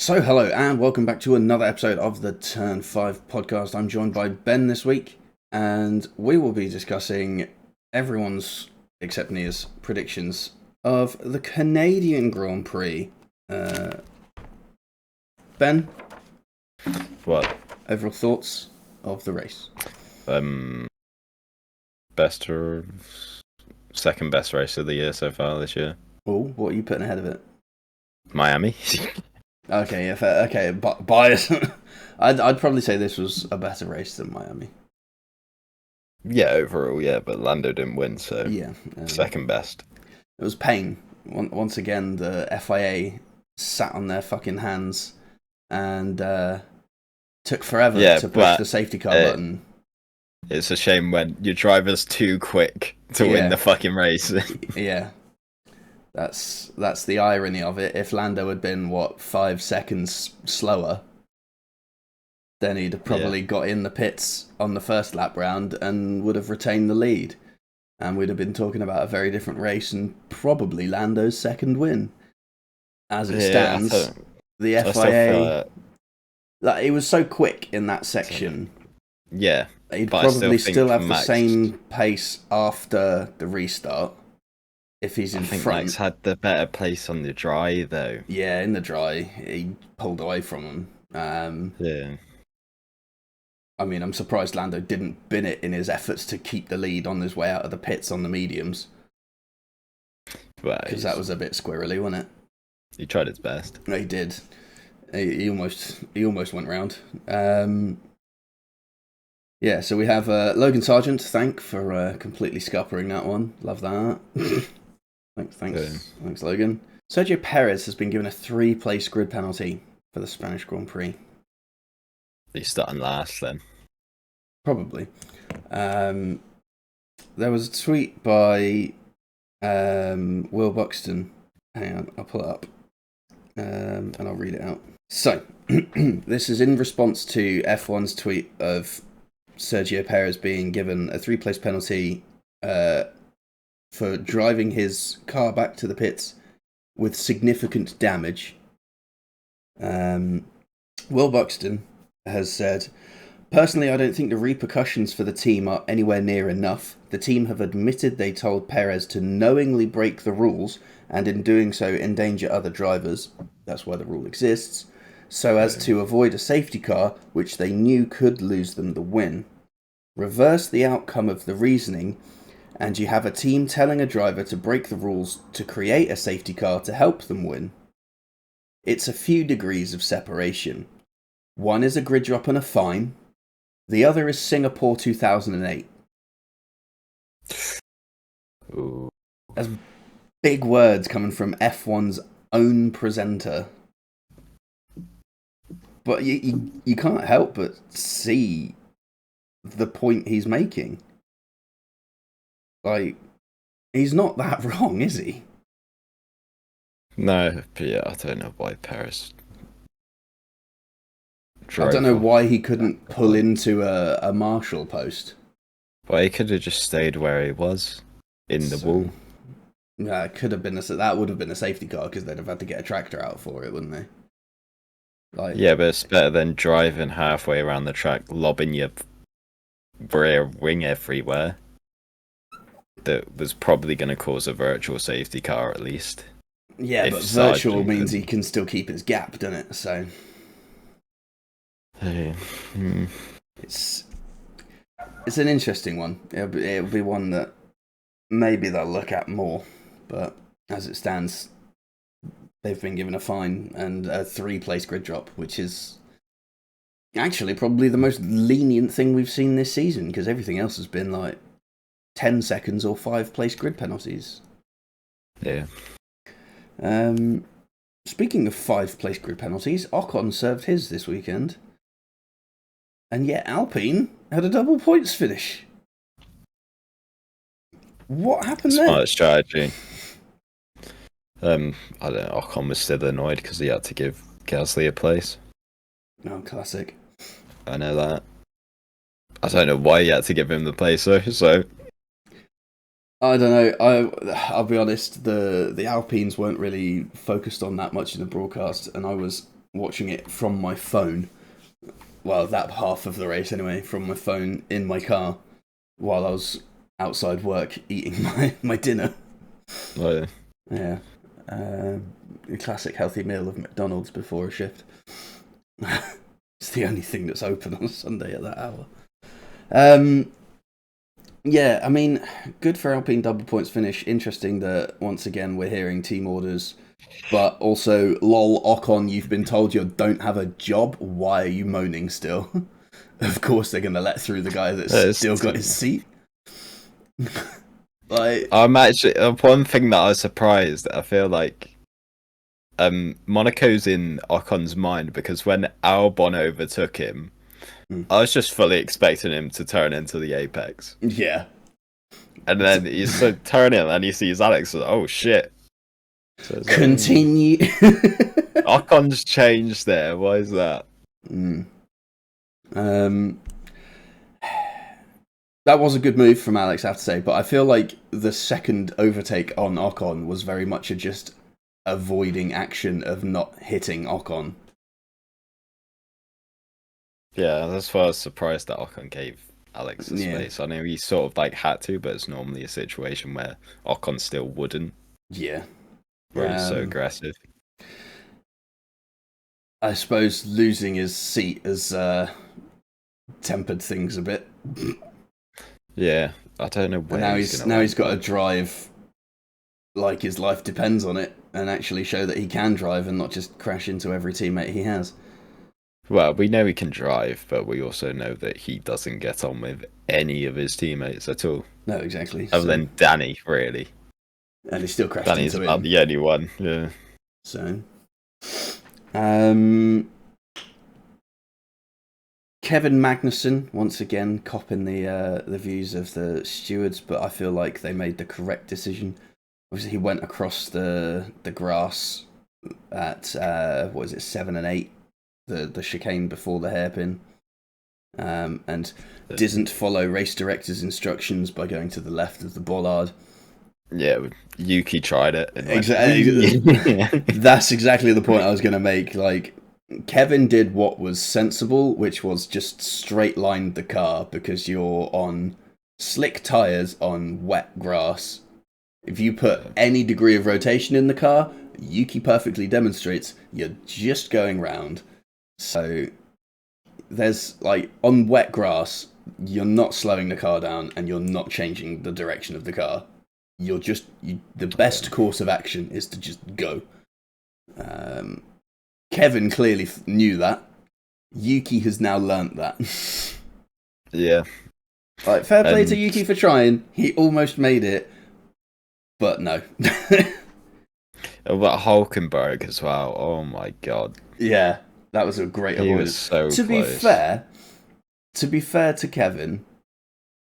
So, hello, and welcome back to another episode of the Turn 5 podcast. I'm joined by Ben this week, and we will be discussing everyone's, except Nia's, predictions of the Canadian Grand Prix. Ben, What? overall thoughts of the race? Best or second best race of the year so far this year? Oh, what are you putting ahead of it? Miami. Okay, yeah, fair. Okay, bias. I'd probably say this was a better race than Miami. Yeah, overall, yeah, but Lando didn't win, so Yeah. second best. It was pain. Once again, the FIA sat on their fucking hands and took forever to push the safety car button. It's a shame when your driver's too quick to win the fucking race. Yeah. That's the irony of it. If Lando had been, 5 seconds slower, then he'd have probably got in the pits on the first lap round and would have retained the lead. And we'd have been talking about a very different race and probably Lando's second win. As it stands, the FIA... he was so quick in that section. Yeah. He'd probably still have the same pace after the restart if he's in front. Max had the better place on the dry, though. Yeah, in the dry. He pulled away from him. Yeah. I mean, I'm surprised Lando didn't bin it in his efforts to keep the lead on his way out of the pits on the mediums. Because that was a bit squirrely, wasn't it? He tried his best. He did. He almost went round. Yeah, so we have Logan Sargent to thank for completely scuppering that one. Love that. Thanks, Logan. Sergio Perez has been given a 3-place grid penalty for the Spanish Grand Prix. He's starting last then. Probably. There was a tweet by Will Buxton. Hang on, I'll pull it up. And I'll read it out. So, this is in response to F1's tweet of Sergio Perez being given a 3-place penalty for driving his car back to the pits with significant damage. Will Buxton has said, "Personally, I don't think the repercussions for the team are anywhere near enough. The team have admitted they told Perez to knowingly break the rules and in doing so endanger other drivers. That's why the rule exists. So as to avoid a safety car, which they knew could lose them the win. Reverse the outcome of the reasoning, and you have a team telling a driver to break the rules to create a safety car to help them win. It's a few degrees of separation. One is a grid drop and a fine. The other is Singapore 2008. Ooh. That's big words coming from F1's own presenter. But you can't help but see the point he's making. Like, he's not that wrong, is he? No, but yeah, I don't know why Perez. I don't know why he couldn't pull into a marshal post. Well, he could have just stayed where he was, in the wall. Yeah, it could have been that would have been a safety car because they'd have had to get a tractor out for it, wouldn't they? Like, yeah, but it's better than driving halfway around the track, lobbing your rear wing everywhere. That was probably going to cause a virtual safety car, at least. Yeah, but virtual means he can still keep his gap, doesn't it? So it's an interesting one. It'll be one that maybe they'll look at more, but as it stands, they've been given a fine and a 3-place grid drop, which is actually probably the most lenient thing we've seen this season, because everything else has been like 10 seconds or 5-place grid penalties. Yeah. Speaking of 5-place grid penalties, Ocon served his this weekend. And yet Alpine had a double points finish. What happened there? Smart strategy. I don't know, Ocon was still annoyed because he had to give Gasly a place. Oh, classic. I know that. I don't know why he had to give him the place though, so... I don't know. I'll be honest. The Alpines weren't really focused on that much in the broadcast, and I was watching it from my phone. Well, that half of the race anyway, from my phone in my car while I was outside work eating my dinner. Oh, yeah. A classic healthy meal of McDonald's before a shift. It's the only thing that's open on a Sunday at that hour. Yeah, I mean, good for Alpine double points finish. Interesting that once again we're hearing team orders, but also, lol, Ocon, you've been told you don't have a job. Why are you moaning still? Of course they're going to let through the guy that's still got his seat. Like, I'm actually one thing that I was surprised. I feel like Monaco's in Ocon's mind because when Albon overtook him, I was just fully expecting him to turn into the apex. Yeah. And then he's so turning and he sees Alex. Like, oh shit! So continue. Ocon's changed there. Why is that? That was a good move from Alex, I have to say, but I feel like the second overtake on Ocon was very much a just avoiding action of not hitting Ocon. Yeah, that's why I was surprised that Ocon gave Alex the space. I know he sort of like had to, but it's normally a situation where Ocon still wouldn't. Yeah. Where he's so aggressive. I suppose losing his seat has tempered things a bit. Yeah, I don't know where now he's got to drive like his life depends on it and actually show that he can drive and not just crash into every teammate he has. Well, we know he can drive, but we also know that he doesn't get on with any of his teammates at all. No, exactly. Other than Danny, really. And he still crashed Danny's into him. about the only one, yeah. So, Kevin Magnussen once again copping the views of the stewards, but I feel like they made the correct decision. Obviously, he went across the grass at 7 and 8, the chicane before the hairpin, and didn't follow race director's instructions by going to the left of the bollard. Yeah, Yuki tried it. Exactly. That's exactly the point I was going to make. Like, Kevin did what was sensible, which was just straight lined the car because you're on slick tyres on wet grass. If you put any degree of rotation in the car, Yuki perfectly demonstrates you're just going round. So there's, like, on wet grass, you're not slowing the car down and you're not changing the direction of the car. The best course of action is to just go. Kevin clearly knew that. Yuki has now learnt that. Yeah. Like, fair play to Yuki for trying. He almost made it, but no. But Hulkenberg as well. Oh my god. Yeah, that was a great avoidance. Was so to close. Be fair to Kevin,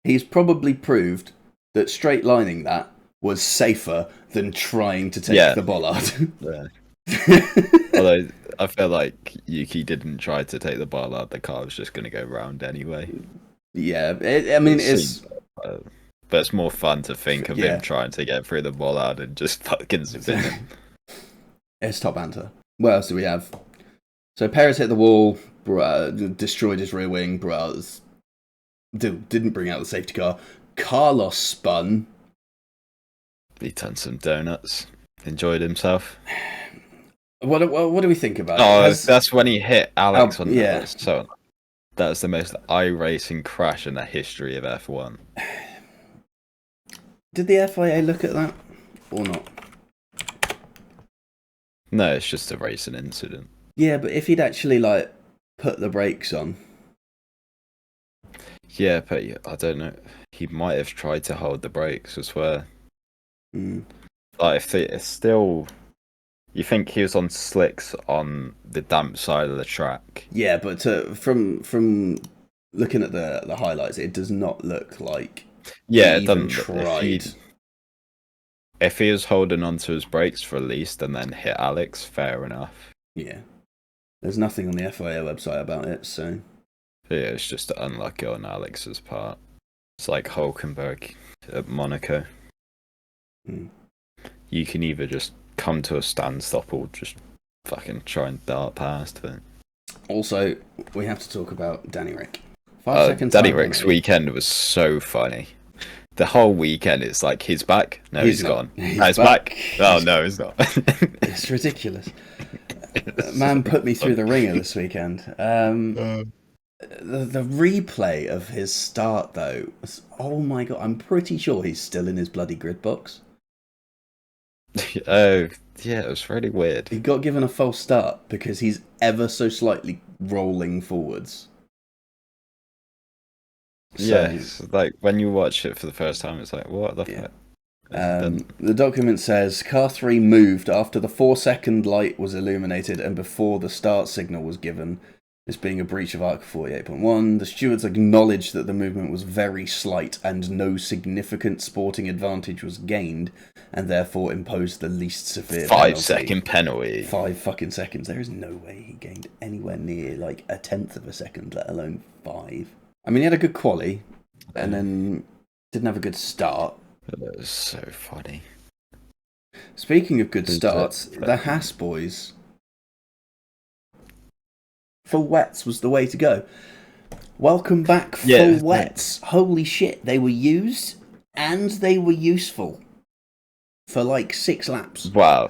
he's probably proved that straight lining that was safer than trying to take the bollard. Although I feel like Yuki didn't try to take the bollard, the car was just going to go round anyway. Yeah, it's but it's more fun to think of him trying to get through the bollard and just fucking spin him. It's top banter. What else do we have? So Perez hit the wall, destroyed his rear wing, didn't bring out the safety car. Carlos spun. He turned some donuts. Enjoyed himself. What do we think about it? That's when he hit Alex on the So that was the most eye-racing crash in the history of F1. Did the FIA look at that or not? No, it's just a racing incident. Yeah, but if he'd actually put the brakes on. Yeah, but I don't know. He might have tried to hold the brakes, I swear. Like, if it's still... You think he was on slicks on the damp side of the track? Yeah, but from looking at the highlights, it does not look like he even tried. If he was holding onto his brakes for at least and then hit Alex, fair enough. Yeah. There's nothing on the FIA website about it, so... Yeah, it's just unlucky on Alex's part. It's like Hulkenberg at Monaco. You can either just come to a standstill or just fucking try and dart past it. Also, we have to talk about Danny Rick. 5 seconds. Danny Rick's weekend was so funny. The whole weekend, it's like he's back. No, he's gone. He's back. Oh no, he's not. It's ridiculous. Man put me through the ringer this weekend. The replay of his start though was, oh my god! I'm pretty sure he's still in his bloody grid box. Oh yeah, it was really weird. He got given a false start because he's ever so slightly rolling forwards. So, yeah, it's like when you watch it for the first time, it's like, what the fuck? The document says car 3 moved after the 4-second light was illuminated and before the start signal was given, this being a breach of Article 48.1. The stewards acknowledged that the movement was very slight and no significant sporting advantage was gained, and therefore imposed the least severe 5-second penalty. 5 fucking seconds. There is no way he gained anywhere near like a tenth of a second, let alone 5. I mean, he had a good quali, and then didn't have a good start. That was so funny. Speaking of good starts, the Haas boys, full wets was the way to go. Welcome back, full wets. Holy shit, they were used and they were useful for like 6 laps. Wow.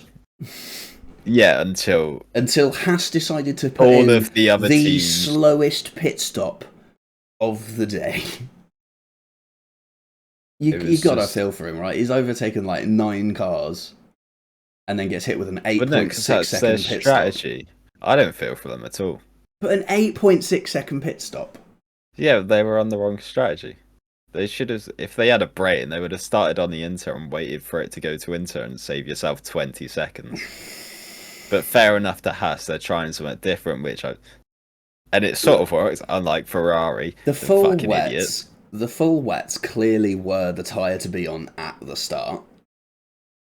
Yeah, until Haas decided to put all in of the other teams. Slowest pit stop of the day. You gotta feel for him, right? He's overtaken like 9 cars and then gets hit with an 8.6 second pit strategy. Stop. I don't feel for them at all. But an 8.6 second pit stop. Yeah, they were on the wrong strategy. They should have, if they had a brain, they would have started on the Inter and waited for it to go to Inter and save yourself 20 seconds. But fair enough to Haas, they're trying something different, and it sort of works, unlike Ferrari. The full wets clearly were the tyre to be on at the start.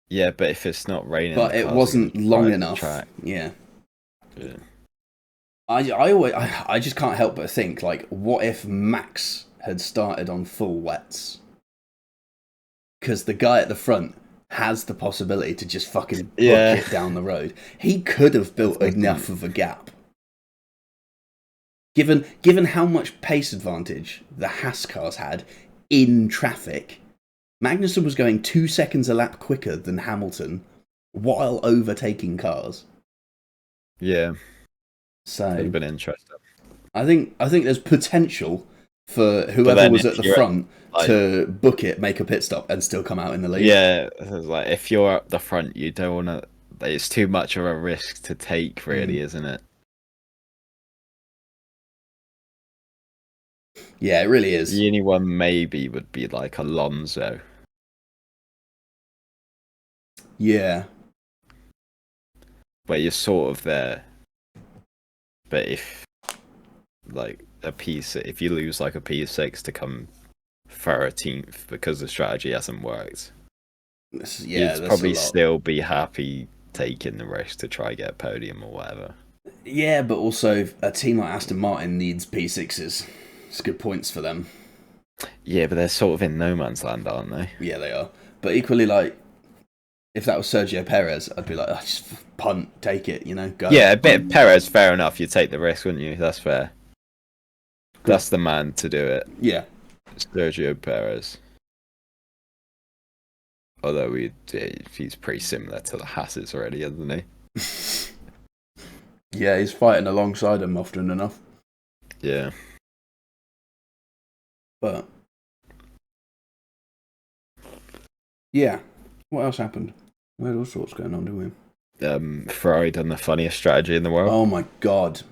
Yeah, but if it's not raining, but it wasn't long enough. Yeah. I just can't help but think, like, what if Max had started on full wets? Because the guy at the front has the possibility to just fucking book it down the road. He could have built enough of a gap. Given how much pace advantage the Haas cars had in traffic, Magnussen was going 2 seconds a lap quicker than Hamilton while overtaking cars. Yeah. So it'd have been interesting. I think there's potential for whoever was at the front to book it, make a pit stop, and still come out in the lead. Yeah, like if you're at the front, you don't want to. It's too much of a risk to take, really, isn't it? Yeah, it really is. The only one maybe would be like Alonso. Yeah. Where you're sort of there. But if like if you lose like a P6 to come 13th because the strategy hasn't worked, you'd probably still be happy taking the risk to try get a podium or whatever. Yeah, but also a team like Aston Martin needs P6s. It's good points for them. Yeah, but they're sort of in no man's land, aren't they? Yeah, they are. But equally, like, if that was Sergio Perez, I'd be like, just punt, take it, go. Yeah, a bit of Perez, fair enough. You'd take the risk, wouldn't you? That's fair. That's the man to do it. Yeah. Sergio Perez. Although he's pretty similar to the Hasses already, isn't he? Yeah, he's fighting alongside him often enough. Yeah. But yeah, what else happened? We had all sorts going on, didn't we? Ferrari done the funniest strategy in the world. Oh my god,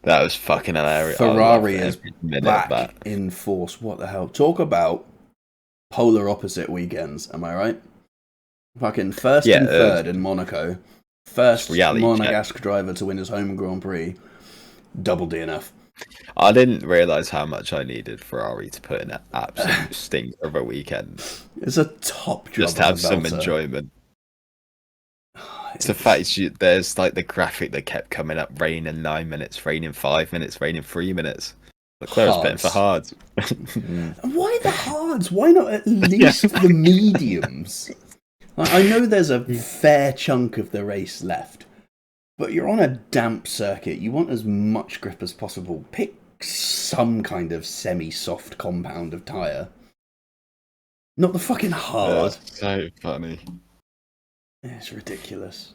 that was fucking hilarious. Ferrari is back in force. What the hell? Talk about polar opposite weekends. Am I right? Fucking first and third in Monaco. First Monegasque driver to win his home Grand Prix. Double DNF. I didn't realise how much I needed Ferrari to put in an absolute stinker of a weekend. It's a top job. Just have some enjoyment. It's the fact there's like the graphic that kept coming up: rain in 9 minutes, rain in 5 minutes, rain in 3 minutes. Leclerc's betting for hards. Why the hards? Why not at least the mediums? Like, I know there's a fair chunk of the race left, But you're on a damp circuit. You want as much grip as possible. Pick some kind of semi-soft compound of tyre. Not the fucking hard. That's so funny. It's ridiculous.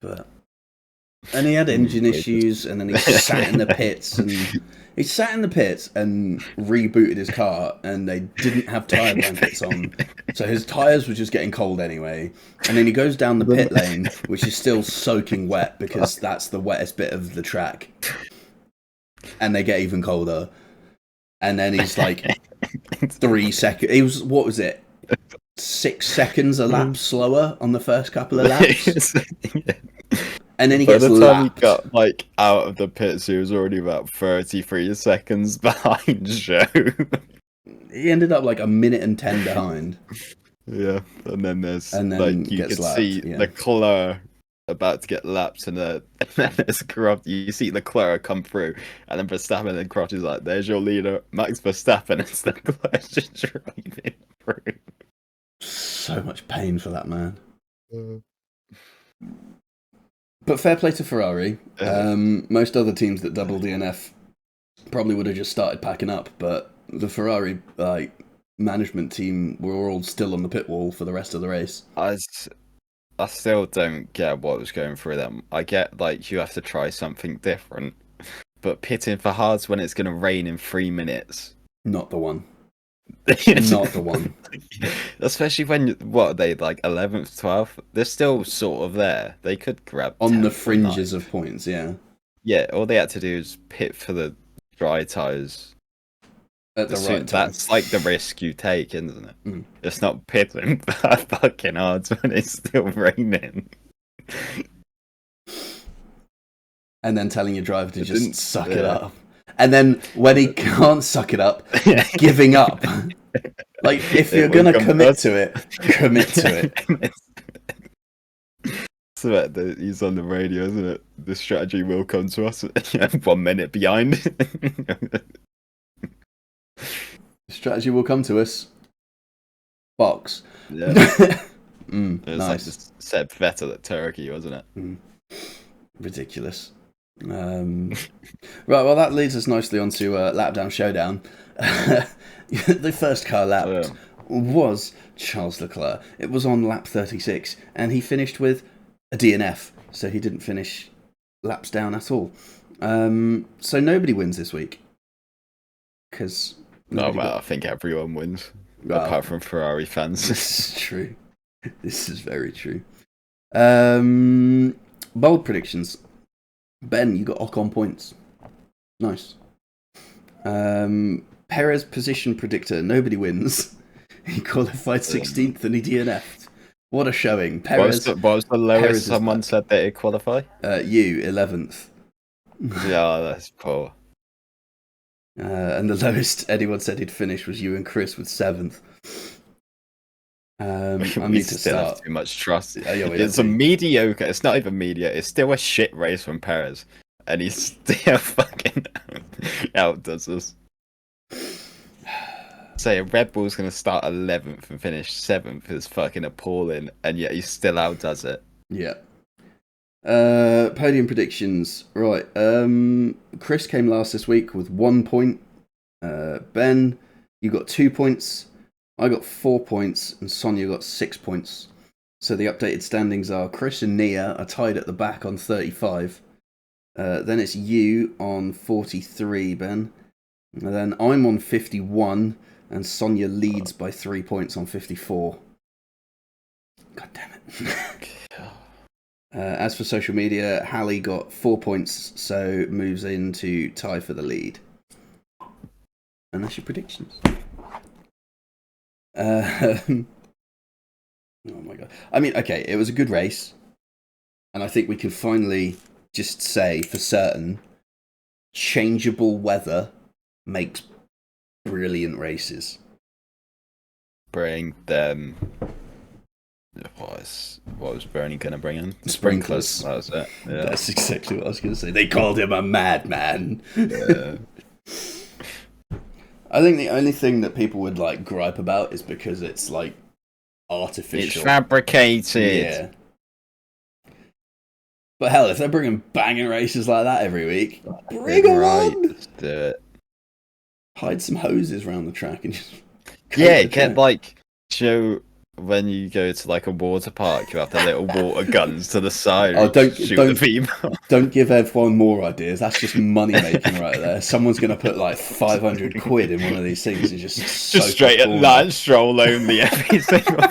But and he had engine issues, and then he sat in the pits, and rebooted his car, and they didn't have tyre blankets on, so his tyres were just getting cold anyway. And then he goes down the pit lane, which is still soaking wet because that's the wettest bit of the track, and they get even colder. And then he's like 3 seconds. He was, what was it? 6 seconds a lap slower on the first couple of laps. And then he gets lapped. By the time he got like out of the pits, he was already about 33 seconds behind Joe. He ended up like 1 minute and 10 behind. Yeah, and then like you could see Leclerc about to get lapped, and then there's corrupt. You see Leclerc come through, and then Verstappen and Crotch is like, "There's your leader, Max Verstappen." It's Leclerc just driving through. So much pain for that man. But fair play to Ferrari. Most other teams that double DNF probably would have just started packing up, but the Ferrari management team were all still on the pit wall for the rest of the race. I still don't get what was going through them. I get like you have to try something different, but pitting for hards when it's going to rain in 3 minutes. Not the one. Not the one. Especially when, what are they, like 11th, 12th? They're still sort of there. They could grab on the fringes of points, yeah. Yeah, all they had to do is pit for the dry tyres. At the right time. That's like the risk you take, isn't it? Mm. It's not pitting for fucking hard when it's still raining. And then telling your driver to just suck it up. And then when he can't suck it up, giving up. Like, if you're going to commit to it, commit to it. So he's on the radio, isn't it? The strategy will come to us 1 minute behind. Strategy will come to us. Box. Yeah. It was nice. Like the Seb Vettel at Turkey, wasn't it? Ridiculous. Right, well, that leads us nicely onto Lapdown Showdown. The first car lapped was Charles Leclerc. It was on lap 36, and he finished with a DNF, so he didn't finish laps down at all. So nobody wins this week. Because I think everyone wins, apart from Ferrari fans. This is true. This is very true. Bold predictions. Ben, you got Ocon points. Nice. Perez position predictor. Nobody wins. He qualified 16th and he DNF'd. What a showing. Perez. What was the lowest Perez someone said that he'd qualify? You, 11th. Yeah, that's poor. And the lowest anyone said he'd finish was you and Chris with 7th. I need to still start. Have too much trust. It's a mediocre. It's not even media. It's still a shit race from Perez, and he's still fucking outdoes us. Say Red Bull's going to start 11th and finish 7th is fucking appalling, and yet he still outdoes it. Yeah. Podium predictions. Right. Chris came last this week with 1 point. Ben, you got 2 points. I got 4 points, and Sonia got 6 points. So the updated standings are Chris and Nia are tied at the back on 35. Then it's you on 43, Ben. And then I'm on 51, and Sonia leads by 3 points on 54. God damn it. As for social media, Hallie got 4 points, so moves into tie for the lead. And that's your predictions. Oh my god. I mean, okay, it was a good race. And I think we can finally just say for certain, changeable weather makes brilliant races. Bring them... What was Bernie going to bring in? Sprinklers. That was it. Yeah. That's exactly what I was going to say. They called him a madman. Yeah. I think the only thing that people would like gripe about is because it's like artificial. It's fabricated. Yeah. But hell, if they're bringing banging races like that every week, bring them on. Let's do it. Hide some hoses around the track and just get like show when you go to like a water park, you have the little water guns to the side. Oh, don't the people. Don't give everyone more ideas. That's just money making right there. Someone's gonna put like 500 quid in one of these things and just straight at Lance Stroll only every single.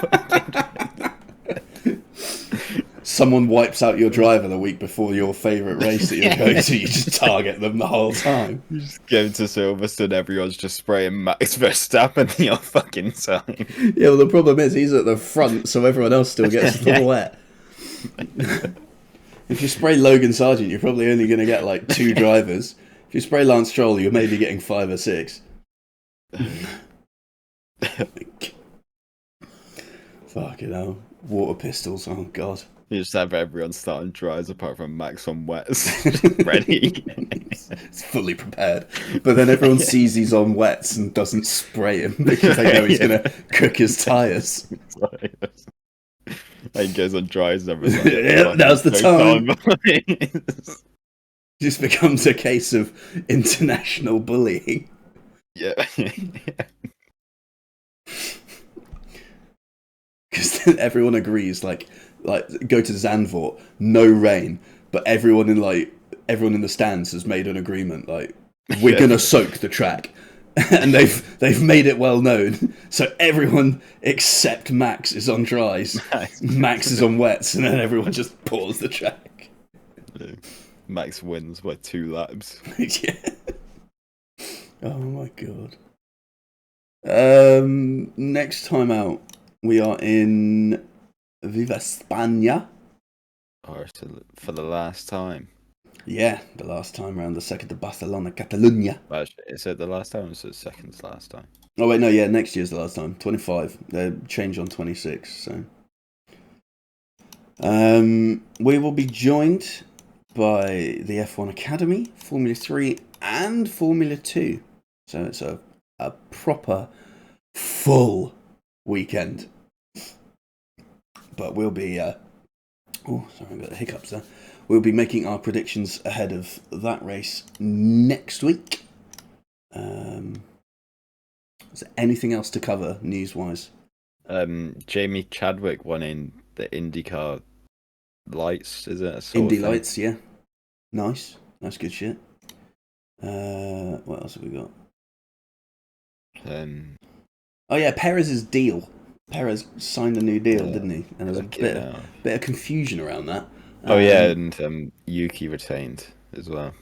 Someone wipes out your driver the week before your favourite race that you're going to. You just target them the whole time. You just go to Silverstone, everyone's just spraying Max Verstappen the whole fucking time. Yeah, well, the problem is he's at the front, so everyone else still gets the wet. If you spray Logan Sargent, you're probably only going to get like 2 drivers. If you spray Lance Stroll, you're maybe getting 5 or 6. Fucking hell. Water pistols, oh god. You just have everyone starting dries apart from Max on wets. Ready. It's fully prepared. But then everyone sees he's on wets and doesn't spray him because they know he's going to cook his tyres. He goes on dries and everything. Yep, now's the time. Just becomes a case of international bullying. Yeah. Because then everyone agrees, like go to Zandvoort, no rain, but everyone in the stands has made an agreement, like we're gonna soak the track, and they've made it well known, so everyone except Max is on dries, Max is on wets, and then everyone just pours the track. Max wins by 2 laps. Yeah. Oh my god. Next time out, we are in Viva España. Or for the last time. Yeah, the last time around the Circuit de Barcelona, Catalunya. Actually, is it the last time or is it second to last time? Oh wait, no, yeah, next year's the last time. 25. They change on 26, so. We will be joined by the F1 Academy, Formula 3 and Formula 2. So it's a proper full weekend. But we'll be oh, sorry, I've got the hiccups there. We'll be making our predictions ahead of that race next week. Is there anything else to cover news-wise? Jamie Chadwick won in the IndyCar Lights, is it? Indy Lights, yeah. Nice. That's good shit. What else have we got? Oh yeah, Perez's deal. Perez signed a new deal, didn't he? And there's a bit of confusion around that. Oh yeah, and Yuki retained as well.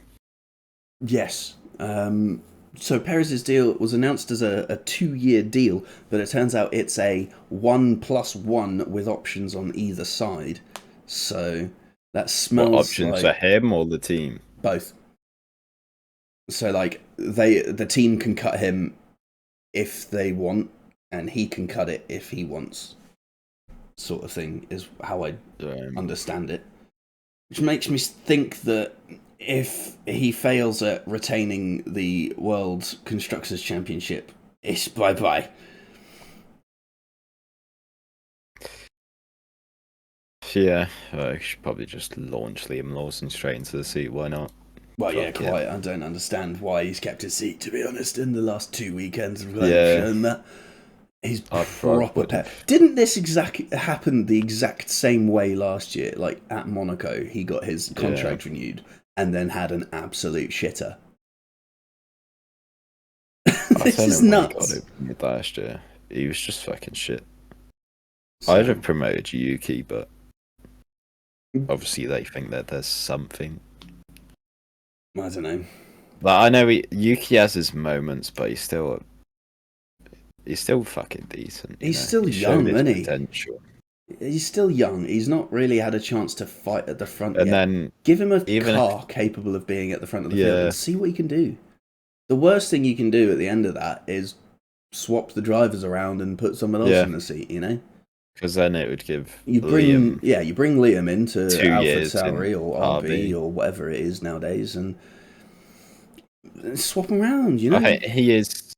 Yes. So Perez's deal was announced as a 2-year deal, but it turns out it's a 1+1 with options on either side. So that smells what options like for him or the team? Both. So like the team can cut him if they want, and he can cut it if he wants, sort of thing, is how I understand it. Which makes me think that if he fails at retaining the World Constructors' Championship, it's bye-bye. Yeah, I should probably just launch Liam Lawson straight into the seat, why not? Well, yeah, quite. I don't understand why he's kept his seat, to be honest. In the last 2 weekends, we've shown that. He's proper. Didn't this happen the exact same way last year? Like at Monaco, he got his contract renewed and then had an absolute shitter. This is nuts. He got it last year. He was just fucking shit. I'd have promoted Yuki, but obviously they think that there's something. I don't know. Like, I know Yuki has his moments, but he's still fucking decent. He's still young, isn't he? He's still young. He's not really had a chance to fight at the front yet. Then give him a car capable of being at the front of the field and see what he can do. The worst thing you can do at the end of that is swap the drivers around and put someone else in the seat, you know? Because then it would give you bring Liam into AlphaTauri or RB or whatever it is nowadays and swap them around, you know? He is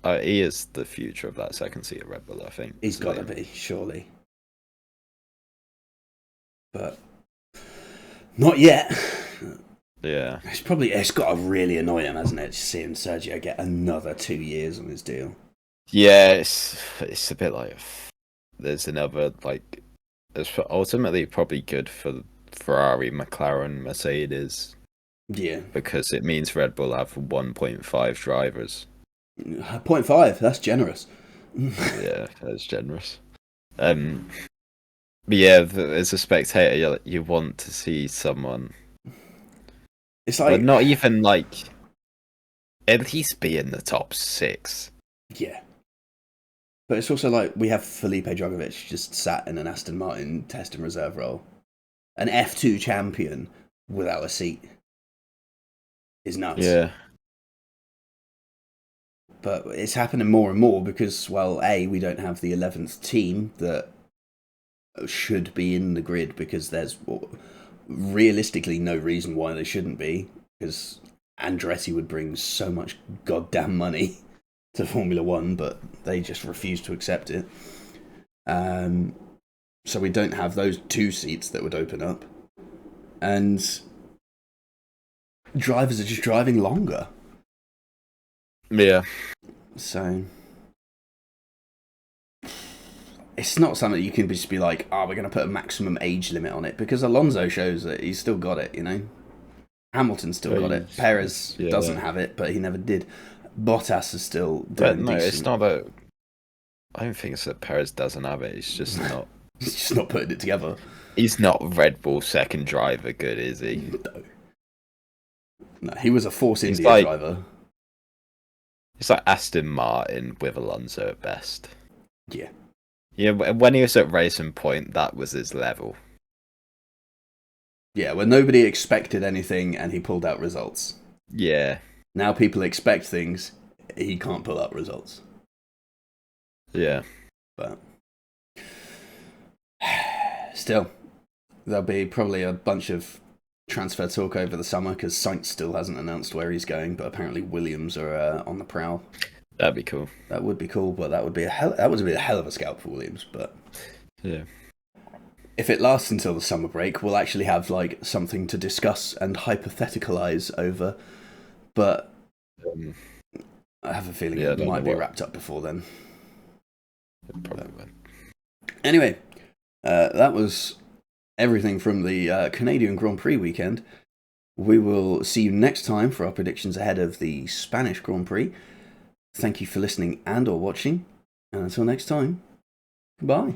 the future of that second seat of Red Bull, I think. He's got to be, surely. But Not yet. Yeah. It's got to really annoy him, hasn't it? Just seeing Sergio get another 2 years on his deal. Yeah, it's a bit like there's another like it's ultimately probably good for Ferrari, McLaren, Mercedes. Yeah. Because it means Red Bull have 1.5 drivers. 0.5, that's generous. Yeah, that's generous. But yeah, as a spectator, you want to see someone. It's like, but not even like at least be in the top 6. Yeah. But it's also like we have Felipe Drugovich just sat in an Aston Martin test and reserve role. An F2 champion without a seat is nuts. Yeah. But it's happening more and more because, well, A, we don't have the 11th team that should be in the grid because there's realistically no reason why they shouldn't be, because Andretti would bring so much goddamn money to Formula One, but they just refuse to accept it. So we don't have those 2 seats that would open up. And drivers are just driving longer. Yeah. So it's not something you can just be like, we're going to put a maximum age limit on it, because Alonso shows that he's still got it, you know? Hamilton's still got it. Perez doesn't have it, but he never did. Bottas is still doing decent. It's not that. I don't think it's that Perez doesn't have it. It's just not. He's just not putting it together. He's not Red Bull second driver good, is he? No, he was a Force India driver. It's like Aston Martin with Alonso at best. Yeah. Yeah, when he was at Racing Point, that was his level. Yeah, when nobody expected anything and he pulled out results. Yeah. Now people expect things, he can't pull out results. Yeah. But still, there'll be probably a bunch of transfer talk over the summer because Sainz still hasn't announced where he's going, but apparently Williams are on the prowl. That'd be cool. That would be cool, but that would be a hell of a scalp for Williams. But yeah, if it lasts until the summer break, we'll actually have like something to discuss and hypotheticalize over. But I have a feeling it might be wrapped up before then. It probably will. Anyway, that was everything from the Canadian Grand Prix weekend. We will see you next time for our predictions ahead of the Spanish Grand Prix. Thank you for listening and or watching. And until next time, goodbye.